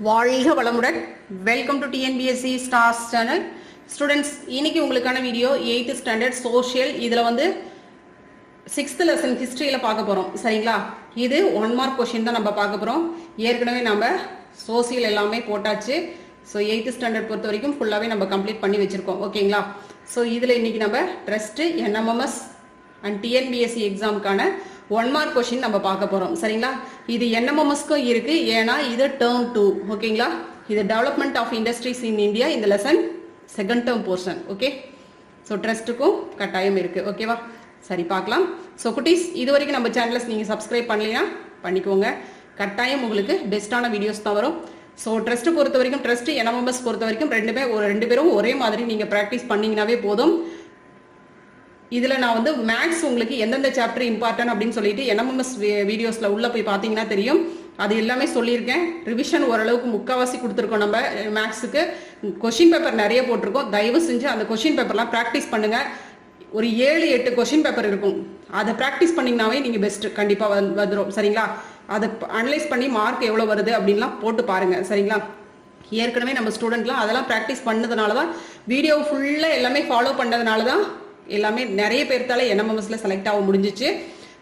வாழ்க வளமுடன். Welcome to TNPSC stars channel. Students, இன்னைக்கு உங்களுக்கான வீடியோ 8th ஸ்டாண்டர்ட் சோஷியல். இதில் வந்து 6th லெசன் ஹிஸ்ட்ரியில் பார்க்க போகிறோம். சரிங்களா? இது 1 மார்க் கொஷின் தான் நம்ம பார்க்க போகிறோம். ஏற்கனவே நம்ம சோசியல் எல்லாமே போட்டாச்சு. ஸோ 8th ஸ்டாண்டர்ட் பொறுத்த வரைக்கும் ஃபுல்லாகவே நம்ம கம்ப்ளீட் பண்ணி வச்சுருக்கோம். ஓகேங்களா? ஸோ இதில் இன்னைக்கு நம்ம ட்ரஸ்ட்டு, என்எம்எம்எஸ் அண்ட் டிஎன்பிஎஸ்சி எக்ஸாமுக்கான 1 மார்க் கொஷின் நம்ம பார்க்க போகிறோம். சரிங்களா? இது என்எம்எம்எஸ்க்கும் இருக்குது, ஏன்னா இது டேர்ம் 2. ஓகேங்களா? இது development of industries in India, இந்த lesson second term portion. Okay, so ட்ரஸ்ட்டுக்கும் கட்டாயம் இருக்குது. ஓகேவா? சரி, பார்க்கலாம். ஸோ குட்டீஸ், இது வரைக்கும் நம்ம சேனல்ஸ் நீங்கள் சப்ஸ்கிரைப் பண்ணலைன்னா பண்ணிக்கோங்க. கட்டாயம் உங்களுக்கு பெஸ்ட்டான வீடியோஸ் தான் வரும். ஸோ ட்ரஸ்ட்டு பொறுத்த வரைக்கும், ட்ரஸ்ட்டு என்எம்எம்எஸ் பொறுத்த வரைக்கும் ரெண்டு பேரும் ஒரே மாதிரி நீங்கள் ப்ராக்டிஸ் பண்ணிங்கனாவே போதும். இதில் நான் வந்து மேக்ஸ் உங்களுக்கு எந்தெந்த சாப்டர் இம்பார்ட்டன்ட் அப்படின்னு சொல்லிட்டு என்எம்எம்எஸ் வீடியோஸில் உள்ளே போய் பார்த்தீங்கன்னா தெரியும். அது எல்லாமே சொல்லியிருக்கேன். ரிவிஷன் ஓரளவுக்கு முக்கால்வாசி கொடுத்துருக்கோம். நம்ம மேக்ஸுக்கு கொஷின் பேப்பர் நிறைய போட்டிருக்கோம். தயவு செஞ்சு அந்த கொஷின் பேப்பர்லாம் ப்ராக்டிஸ் பண்ணுங்கள். ஒரு 7-8 கொஷின் பேப்பர் இருக்கும். அதை ப்ராக்டிஸ் பண்ணிங்கனாவே நீங்கள் பெஸ்ட்டு கண்டிப்பாக வந்துடும். சரிங்களா? அதை அனலைஸ் பண்ணி மார்க் எவ்வளோ வருது அப்படின்லாம் போட்டு பாருங்கள். சரிங்களா? ஏற்கனவே நம்ம ஸ்டூடெண்ட்லாம் அதெல்லாம் ப்ராக்டிஸ் பண்ணதுனால தான், வீடியோ ஃபுல்லாக எல்லாமே ஃபாலோ பண்ணதுனால தான் எல்லாமே நிறைய பேர்த்தால என்எம்எம்எஸ்ல செலக்ட் ஆக முடிஞ்சிச்சு.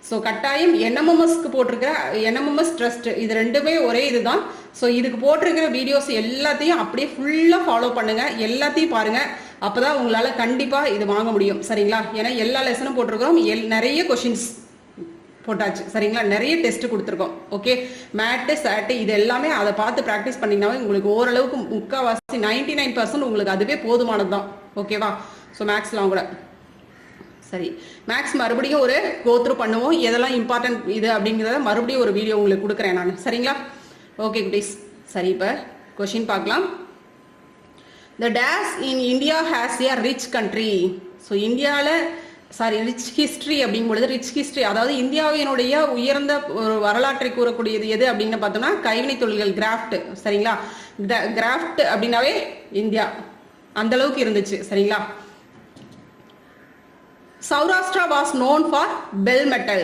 ஸோ கட்டாயம் என்எம்எம்எஸ்க்கு போட்டிருக்கிற என்எம்எம்எஸ் ட்ரஸ்ட், இது ரெண்டுமே ஒரே இதுதான். ஸோ இதுக்கு போட்டிருக்கிற வீடியோஸ் எல்லாத்தையும் அப்படியே ஃபுல்லாக ஃபாலோ பண்ணுங்க, எல்லாத்தையும் பாருங்க. அப்போதான் உங்களால் கண்டிப்பாக இது வாங்க முடியும். சரிங்களா? ஏன்னா எல்லா லெசனும் போட்டிருக்கிறோம், நிறைய கொஷின்ஸ் போட்டாச்சு. சரிங்களா? நிறைய டெஸ்ட் கொடுத்துருக்கோம். ஓகே, மேட்டு சேட்டு இது எல்லாமே அதை பார்த்து ப்ராக்டிஸ் பண்ணிங்கனாவே உங்களுக்கு ஓரளவுக்கு முக்கால்வாசி 99% உங்களுக்கு அதுவே போதுமானது தான். ஓகேவா? ஸோ மேக்ஸ்லாம் கூட சரி, மேக்ஸ் மறுபடியும் ஒரு கோத்ரூ பண்ணுவோம். எதெல்லாம் இம்பார்ட்டன்ட் இது அப்படிங்கிறத மறுபடியும் ஒரு வீடியோ உங்களுக்கு கொடுக்குறேன் நான். சரிங்களா? ஓகே குட்டீஸ், சரி, இப்போ கொஷின் பார்க்கலாம். The dash in India has a rich country. So இந்தியாவில் ரிச் ஹிஸ்ட்ரி அப்படிங்கும்பொழுது, ரிச் ஹிஸ்ட்ரி அதாவது இந்தியாவினுடைய உயர்ந்த ஒரு வரலாற்றை கூறக்கூடியது எது அப்படின்னு பார்த்தோம்னா கைவினை தொழில்கள், கிராஃப்ட். சரிங்களா? கிராஃப்ட் அப்படின்னாவே இந்தியா அந்த அளவுக்கு இருந்துச்சு. சரிங்களா? Saurashtra was known for bell metal.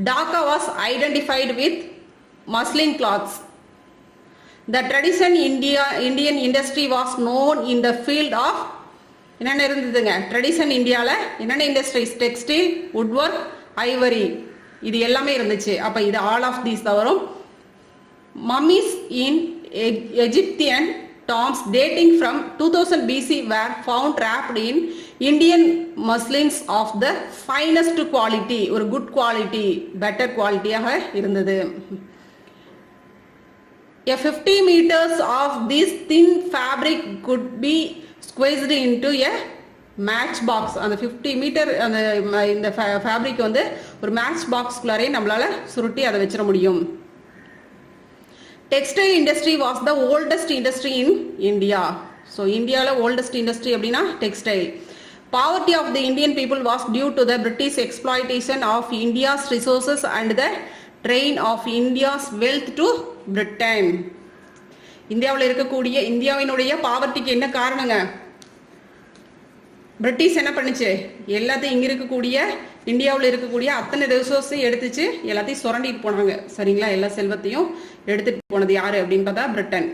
Dhaka was identified with muslin cloths. The tradition Indian industry was known in the field of என்னென்ன இருந்ததுங்க? ட்ரெடிஷன் இந்தியாவில் என்னென்ன industries? Textile, would work, Ivory, இது எல்லாமே இருந்துச்சு. அப்போ இது ஆல் ஆஃப் தீஸ் தான் வரும். Mummy's in Egyptian tombs dating from 2000 BC were found wrapped in Indian muslins of the finest quality, ஒரு குட் குவாலிட்டி, பெட்டர் குவாலிட்டியாக இருந்தது. A 50 meters of this thin fabric could be squeezed into a match box. அந்த 50 metre அந்த இந்த fabric வந்து ஒரு match பாக்ஸ்குள்ளாரே நம்மளால சுருட்டி அதை வச்சிட முடியும். Textile industry was the oldest industry in India. So India's oldest industry அப்படினா textile. Poverty of the Indian people was due to the British exploitation of India's resources and the drain of India's wealth to Britain. இந்தியாவினுடைய பாவர்ட்டிக்கு என்ன காரணங்க? British என்ன பண்ணுச்சு? எல்லாத்தையும் இங்கே இருக்கக்கூடிய இந்தியாவில் இருக்கக்கூடிய அத்தனை ரிசோர்ஸையும் எடுத்துச்சு, எல்லாத்தையும் சுரண்டிட்டு போனாங்க. சரிங்களா? எல்லா செல்வத்தையும் எடுத்துட்டு போனது யாரு அப்படின்னு பார்த்தா பிரிட்டன்.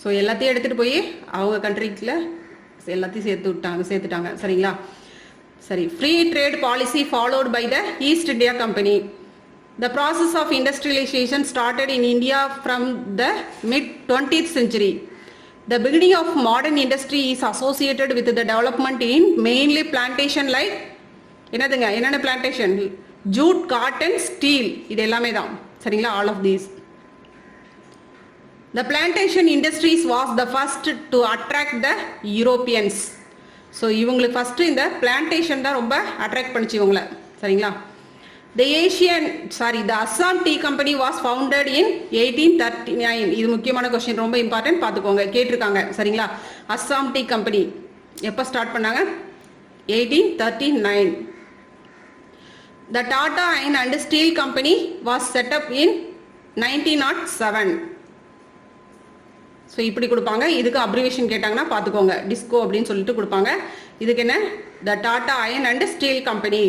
ஸோ எல்லாத்தையும் எடுத்துட்டு போய் அவங்க கண்ட்ரிக்குள்ள எல்லாத்தையும் சேர்த்துட்டாங்க. சரிங்களா? சரி, free trade policy followed by the East India Company. The process of industrialization started in India from the mid-20th century. The beginning of modern industry is associated with the development in mainly plantation like என்னென்ன plantation? Jute, cotton, steel, இது எல்லாமே தான். சரிங்களா? all of these. The plantation industries was the first to attract the Europeans. So இவங்களுக்கு first இந்த plantation தான் ரொம்ப attract பண்ணிச்சு இவங்களை. சரிங்களா? The Assam Tea Company was founded in 1839. இது முக்கியமான கொஸ்டின், ரொம்ப இம்பார்ட்டன்ட், பார்த்துக்கோங்க, கேட்டிருக்காங்க. சரிங்களா? அஸ்ஸாம் டீ கம்பெனி எப்போ ஸ்டார்ட் பண்ணாங்க? 1839. The Tata Iron and Steel Company was set up in 1907. So இப்படி கொடுப்பாங்க. இதுக்கு அப்ரிவேஷன் கேட்டாங்கன்னா பார்த்துக்கோங்க, டிஸ்கோ அப்படின்னு சொல்லிட்டு கொடுப்பாங்க. இதுக்கு என்ன? The Tata Iron and Steel Company.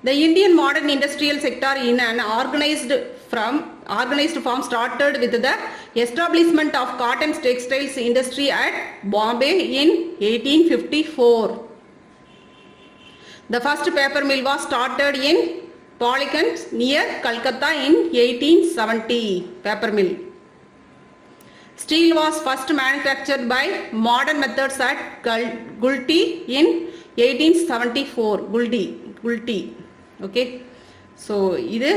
The Indian modern industrial sector in an organized form started with the establishment of cotton textiles industry at Bombay in 1854. The first paper mill was started in Palikan near Calcutta in 1870. Paper mill. Steel was first manufactured by modern methods at Gulti in 1874. Gulti. Okay. So இது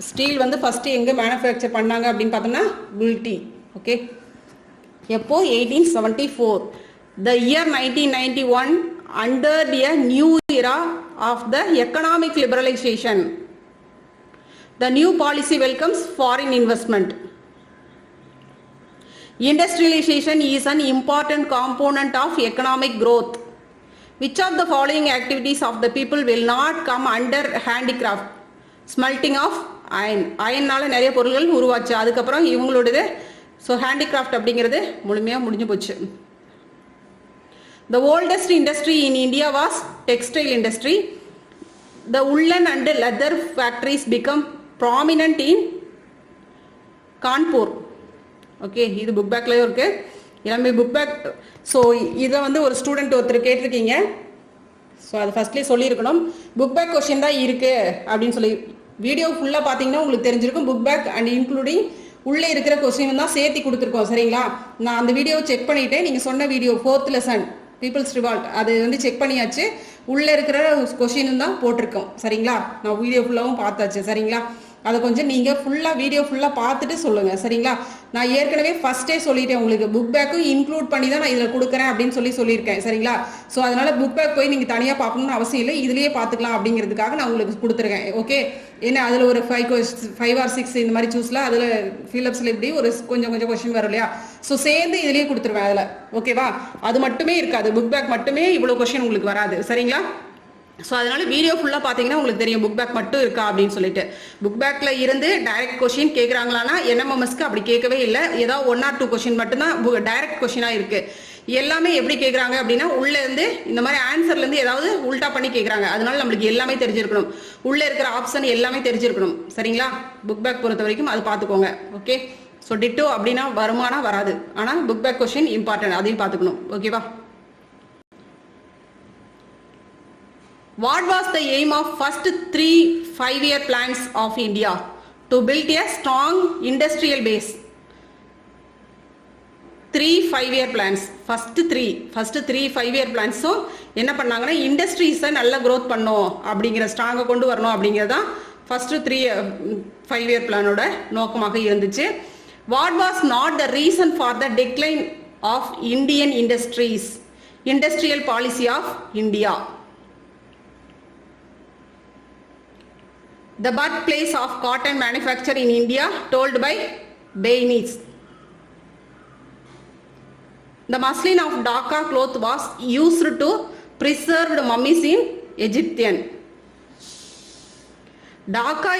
steel வந்து first எங்க manufacture பண்ணாங்க அப்படின்னு பார்த்தோம்னா Kulti. Okay. எப்போ 1874. The year 1991 under a new era of the economic liberalization. The new policy welcomes foreign investment. Industrialization is an important component of economic growth. Which of the following activities of the people will not come under handicraft? Smelting of iron. அயன்னால நிறைய பொருட்கள் உருவாச்சு. அதுக்கப்புறம் இவங்களோடது so handicraft அப்படிங்கிறது முழுமையாக முடிஞ்சு போச்சு. The oldest industry in India was textile industry. The woolen and leather factories become prominent in Kanpur. Okay, இது book பேக்லேயும் இருக்கு. எல்லாமே புக் பேக். ஸோ இதை வந்து ஒரு ஸ்டூடெண்ட் ஒருத்தர் கேட்டிருக்கீங்க. ஸோ அது ஃபர்ஸ்ட்லேயே சொல்லியிருக்கணும். புக் பேக் கொஸ்டின் தான் இருக்கு அப்படின்னு சொல்லி வீடியோ ஃபுல்லாக பார்த்தீங்கன்னா உங்களுக்கு தெரிஞ்சிருக்கும். புக் பேக் அண்ட் இன்க்ளூடிங் உள்ளே இருக்கிற கொஸ்டின் தான் சேர்த்து கொடுத்துருக்கோம். சரிங்களா? நான் அந்த வீடியோவை செக் பண்ணிவிட்டு நீங்கள் சொன்ன video 4th lesson peoples revolt அது வந்து செக் பண்ணியாச்சு. உள்ளே இருக்கிற கொஸ்டின் தான் போட்டிருக்கோம். சரிங்களா? நான் வீடியோ ஃபுல்லாகவும் பார்த்தாச்சு. சரிங்களா? அதை கொஞ்சம் நீங்கள் ஃபுல்லாக வீடியோ ஃபுல்லாக பார்த்துட்டு சொல்லுங்கள். சரிங்களா? நான் ஏற்கனவே ஃபஸ்ட்டே சொல்லிட்டேன் உங்களுக்கு புக் பேக்கும் இன்க்ளூட் பண்ணி தான் நான் இதில் கொடுக்குறேன் அப்படின்னு சொல்லியிருக்கேன். சரிங்களா? ஸோ அதனால் புக் பேக் போய் நீங்கள் தனியாக பார்க்கணும்னு அவசியம் இல்லை, இதுலேயே பார்த்துக்கலாம் அப்படிங்கிறதுக்காக நான் உங்களுக்கு கொடுத்துருக்கேன். ஓகே, ஏன்னா அதில் ஒரு 5 or 6 இந்த மாதிரி சூஸில் அதில் ஃபில்லப்ஸில் இப்படி ஒரு கொஞ்சம் கொஸ்டின் வரும் இல்லையா? ஸோ சேர்ந்து இதுலேயே கொடுத்துருவேன் அதில். ஓகேவா? அது மட்டுமே இருக்காது, புக் பேக் மட்டுமே இவ்வளோ கொஸ்டின் உங்களுக்கு வராது. சரிங்களா? ஸோ அதனால வீடியோ ஃபுல்லாக பார்த்தீங்கன்னா உங்களுக்கு தெரியும் புக் பேக் மட்டும் இருக்கா அப்படின்னு சொல்லிட்டு. புக் பேக்கில் இருந்து டைரக்ட் கொஸ்டின் கேட்குறாங்களான்னா என்எம்எம்எஸ்க்கு அப்படி கேட்கவே இல்லை. ஏதாவது 1 or 2 கொஸ்டின் மட்டும்தான் டைரக்ட் கொஸ்டினாக இருக்குது. எல்லாமே எப்படி கேட்குறாங்க அப்படின்னா உள்ளேருந்து இந்த மாதிரி ஆன்சர்லேருந்து ஏதாவது உல்டா பண்ணி கேட்குறாங்க. அதனால நம்மளுக்கு எல்லாமே தெரிஞ்சிருக்கணும், உள்ளே இருக்கிற ஆப்ஷன் எல்லாமே தெரிஞ்சிருக்கணும். சரிங்களா? புக் பேக் பொறுத்த வரைக்கும் அது பார்த்துக்கோங்க. ஓகே. ஸோ டிட்டோ அப்படின்னா வருமானா வராது, ஆனால் புக் பேக் கொஸ்டின் இம்பார்ட்டன்ட், அதையும் பார்த்துக்கணும். ஓகேவா? What was the aim of first 3 5-year plans of India? To build a strong industrial base. 3 5-year plans. First 3 5-year plans. So என்ன பண்ணாங்கன்னா இண்டஸ்ட்ரீஸை நல்லா க்ரோத் பண்ணோம் அப்படிங்கிற ஸ்ட்ராங்காக கொண்டு வரணும் அப்படிங்கிறதான் ஃபர்ஸ்ட் 3 5-year பிளானோட நோக்கமாக இருந்துச்சு. What was not the reason for the decline of Indian industries? Industrial policy of India. The birthplace of cotton manufacture in India told by Baines. The muslin of Dhaka cloth was used to preserve mummies in Egyptian. Dhaka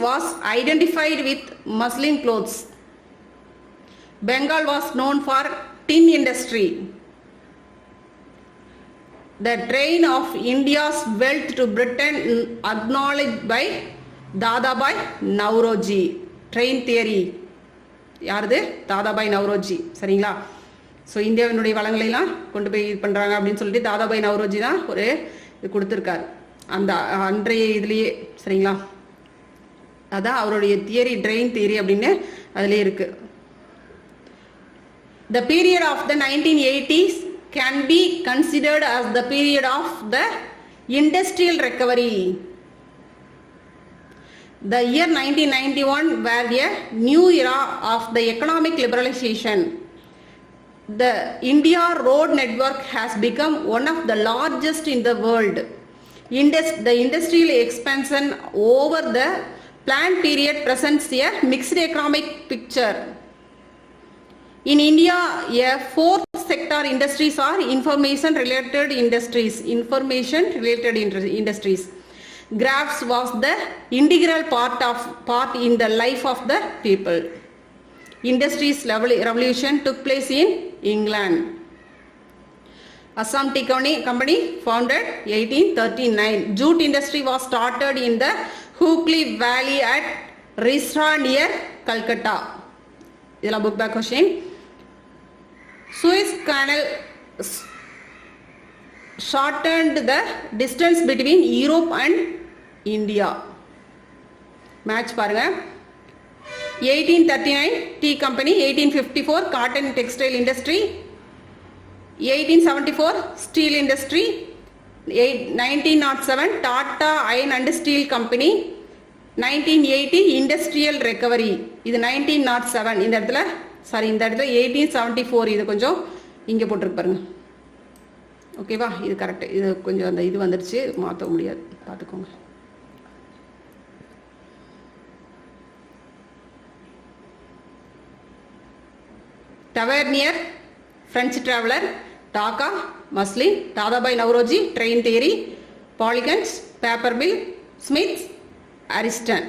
was identified with muslin clothes. Bengal was known for tin industry. The train of India's wealth to Britain acknowledged by Dadabhai Naoroji. Drain theory யாருது? தாதாபாய் நவ்ரோஜி. சரிங்களா? So இந்தியாவினுடைய வளங்களையெல்லாம் கொண்டு போய் இது பண்ணுறாங்க அப்படின்னு சொல்லிட்டு தாதாபாய் நவ்ரோஜி தான் ஒரு இது கொடுத்துருக்காரு அந்த அன்றைய இதுலேயே. சரிங்களா? அதான் அவருடைய தியரி, ட்ரெயின் தியரி அப்படின்னு அதுலேயே இருக்கு. The period of the 1980s can be considered as the period of the industrial recovery. The year 1991 were a new era of the economic liberalization. The India road network has become one of the largest in the world. The industrial expansion over the planned period presents a mixed economic picture. In India, a 4th sector industries are information related industries. Crafts was the integral part in the life of the people. Industries revolution took place in England. Assam Tea Company founded 1839. Jute industry was started in the Hooghly Valley at Risra near Calcutta. This is a book back question. Suez Canal shortened the distance between Europe and India. Match பாருங்க. 1839 Tea Company, 1854 Cotton Textile Industry, 1874 Steel Industry, 1907 Tata Iron and Steel Company, 1980 Industrial Recovery. இது 1907. இந்த இடத்துல sorry இந்த இடத்துல 1874 இது கொஞ்சம் இங்கே போட்டிருக்கு பாருங்க. ஓகேவா, இது கரெக்ட். இது கொஞ்சம் அந்த இது வந்துடுச்சு, மாற்ற முடியாது, பார்த்துக்கோங்க. Tavernier, French traveler, Dhaka, Muslin, Dadabhai Nauroji, train theory, Polygons, paper mill, Smiths, Ariston.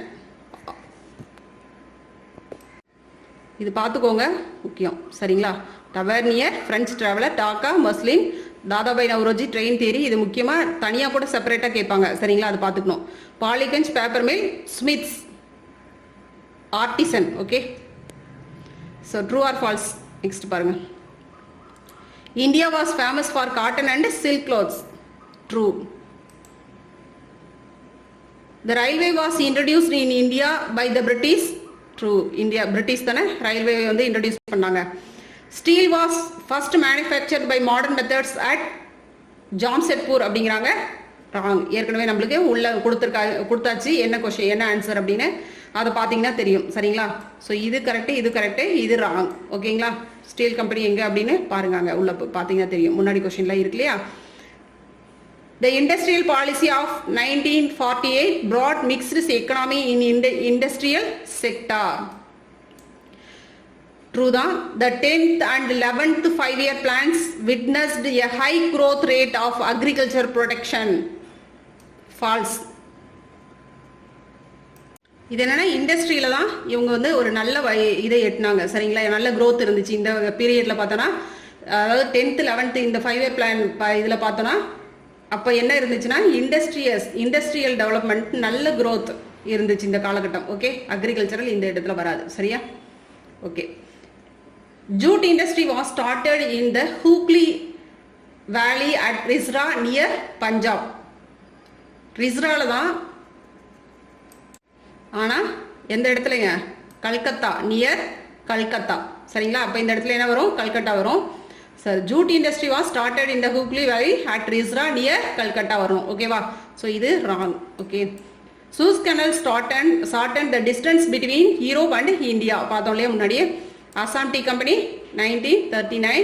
இது பார்த்துக்கோங்க, முக்கியம். சரிங்களா? Tavernier, French traveller, Dhaka, muslin, Dadabhai Naoroji, drain theory. இது முக்கியமாக தனியாக கூட செப்பரேட்டாக கேட்பாங்க. சரிங்களா? அது பார்த்துக்கணும். பாலிகன்ஸ், paper mill, smiths, artisan. Okay, so true or false next பாருங்க. India was famous for cotton and silk cloths. True. The railway was introduced in India by the British. True. India British தானே railway வந்து introduce பண்ணாங்க. Steel was first manufactured by modern methods at Jamshedpur அப்படிங்கிறாங்க. Wrong. ஏற்கனவே நம்மளுக்கு உள்ள கொடுத்தாச்சு என்ன question என்ன ஆன்சர் அப்படின்னு அதை பார்த்தீங்கன்னா தெரியும். சரிங்களா? ஸோ இது கரெக்டு, இது கரெக்டு, இது ராங். ஓகேங்களா? ஸ்டீல் கம்பெனி எங்கே அப்படின்னு பாருங்க, அங்கே உள்ள பார்த்தீங்கன்னா தெரியும். முன்னாடி கொஸ்டின்லாம் இருக்கு இல்லையா? The industrial policy of 1948 brought mixed economy in industrial sector. True தான். The 10th and 11th 5-year plans witnessed a high growth rate of agriculture production. False. இது என்னன்னா இண்டஸ்ட்ரியில தான் இவங்க வந்து ஒரு நல்ல இதை எட்டினாங்க. சரிங்களா? நல்ல growth இருந்துச்சு இந்த பீரியட்ல பார்த்தோன்னா. அதாவது 10th 11th இந்த 5-year plan இதில் பார்த்தோன்னா அப்போ என்ன இருந்துச்சுன்னா இண்டஸ்ட்ரியல் டெவலப்மெண்ட் நல்ல growth இருந்துச்சு இந்த காலகட்டம். ஓகே, அக்ரிகல்ச்சரல் இந்த இடத்துல வராது. சரியா? Okay. Jute industry was started in the Hooghly valley at Rishra near Punjab. ரிஸ்ரால தான், ஆனால் எந்த இடத்துலங்க? கல்கத்தா, நியர் கல்கத்தா. சரிங்களா? அப்போ இந்த இடத்துல என்ன வரும்? கல்கட்டா வரும். Sir, jute industry was started in the Hooghly valley at Rishra near Calcutta வரும். ஓகேவா? ஸோ இது wrong. Okay. Suez canal shorten the distance between Europe and India. பார்த்தோம் இல்லையா முன்னாடியே? Assam tea company 1939.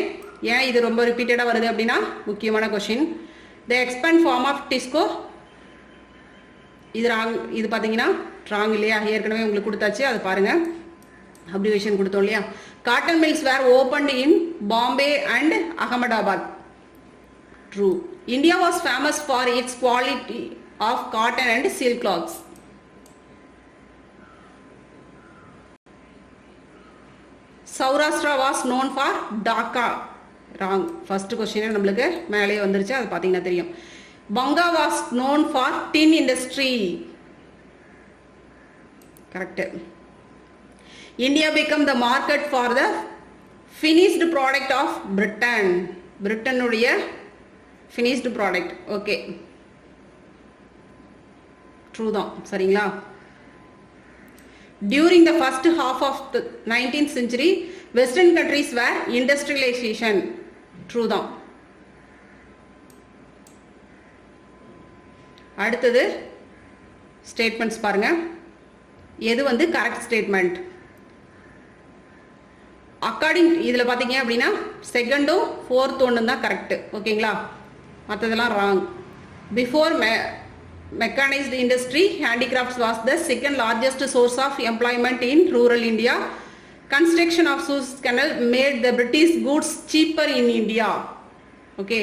ஏன் இது ரொம்ப ரிப்பீட்டடாக வருது அப்படின்னா முக்கியமான question. The expand form of disco. இது ராங். இது பார்த்தீங்கன்னா ராங் இல்லையா? ஏற்கனவே உங்களுக்கு கொடுத்தாச்சு, அது பாருங்க. அப்ரிவேஷன் கொடுத்தோம் இல்லையா? Cotton mills were opened in Bombay and Ahmedabad. True. India was famous for its quality of cotton and silk cloths. Saurashtra was known for Dhaka. Wrong. First question நம்மளுக்கு மேலேயே வந்துருச்சு, அது பார்த்தீங்கன்னா தெரியும். Bengal was known for tin industry. Correct. India became the market for the finished product of Britain. Britain உடைய finished product. Okay, true தான். சரிங்களா? During the first half of the 19th century, Western countries were industrialization. True தான். அடுத்தது statements பாருங்க. எது வந்து correct statement? According இதில் பார்த்தீங்க அப்படின்னா செகண்டும் ஃபோர்த் ஒன்று தான் கரெக்டு. ஓகேங்களா? மற்றதெல்லாம் wrong. Before mechanised industry, handicrafts was the second largest source of employment in rural India. Construction of Suez canal made the British goods cheaper in India. Okay,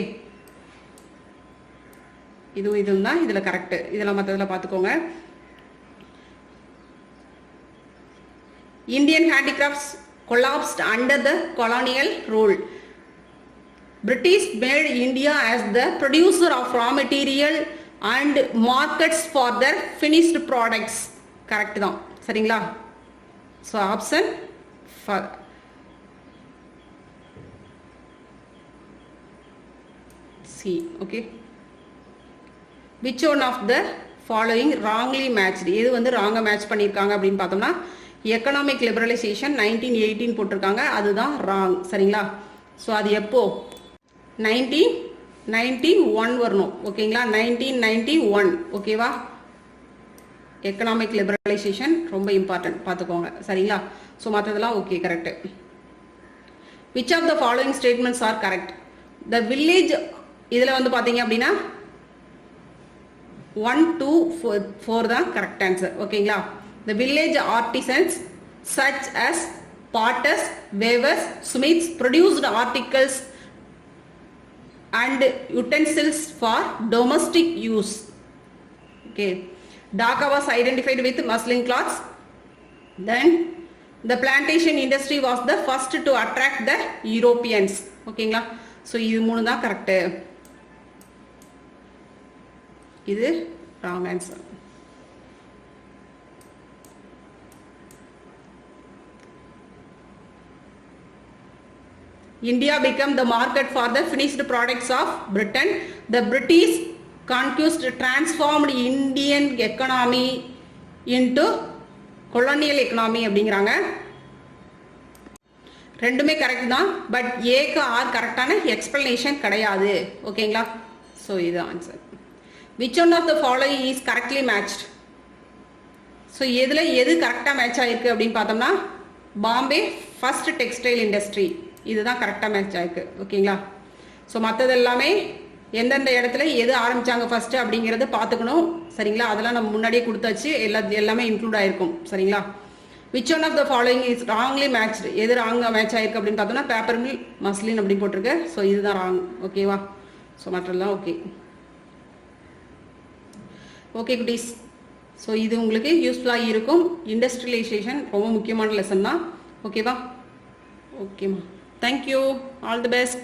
இதுவும் தான் இதில் கரெக்டு. இதெல்லாம் மற்றதில் பார்த்துக்கோங்க. Indian handicrafts collapsed under the colonial rule. British made India as the producer of raw material and markets for their finished products. Correct தான் சரிங்களா? So option for C. Okay. Which one of the following wrongly matched? எது வந்து wrong match பண்ணிருக்காங்க அப்படின்னு பார்த்தோம்னா economic liberalisation 1918 போட்டிருக்காங்க, அதுதான் wrong சரிங்களா? ஸோ அது எப்போ 1991 வரணும் ஓகேங்களா? 1991 ஓகேவா? எக்கனாமிக் லிபரலைசேஷன் ரொம்ப இம்பார்ட்டன்ட் பார்த்துக்கோங்க சரிங்களா? ஸோ மற்றதெல்லாம் okay correct. Which of the following statements are correct? The village இதில் வந்து பார்த்தீங்க அப்படின்னா 1, 2, 4 தான் கரெக்ட் ஆன்சர் ஓகேங்களா? The village artisans such as potters, weavers, smiths produced articles and utensils for domestic use. Okay. Dhaka was identified with muslin cloths. Then the plantation industry was the first to attract the Europeans. Okay, so இது மூணு தான் correct. இது wrong answer. India became the market for the finished products of Britain. The British conquest transformed Indian economy into colonial economy அப்படிங்கிறாங்க. ரெண்டுமே correct தான், but ஏக்கு R கரெக்டான explanation கிடையாது ஓகேங்களா? ஸோ இது ஆன்சர். Which one of the following is correctly matched? So எதில் எது கரெக்டாக மேட்ச் ஆகிருக்கு அப்படின்னு பார்த்தோம்னா பாம்பே ஃபர்ஸ்ட் டெக்ஸ்டைல் இண்டஸ்ட்ரி இதுதான் கரெக்டாக மேட்ச் ஆயிருக்கு ஓகேங்களா? ஸோ மற்றது எல்லாமே எந்தெந்த இடத்துல எது ஆரம்பித்தாங்க ஃபஸ்ட்டு அப்படிங்கிறத பார்த்துக்கணும் சரிங்களா? அதெல்லாம் நம்ம முன்னாடியே கொடுத்தாச்சு, எல்லாமே இன்க்ளூட் ஆகிருக்கும் சரிங்களா? Which one of the following is wrongly matched? எது ராங்காக மேட்ச் ஆயிருக்கு அப்படின்னு பார்த்தோம்னா பேப்பர் மில், மஸ்லின் அப்படின்னு போட்டிருக்கு. ஸோ இதுதான் ராங் ஓகேவா? ஸோ மற்றெல்லாம் ஓகே. ஓகே குட்டீஸ், ஸோ இது உங்களுக்கு யூஸ்ஃபுல்லாக இருக்கும். இண்டஸ்ட்ரியலைசேஷன் ரொம்ப முக்கியமான லெசன் தான் ஓகேவா? ஓகேம்மா, thank you, all the best.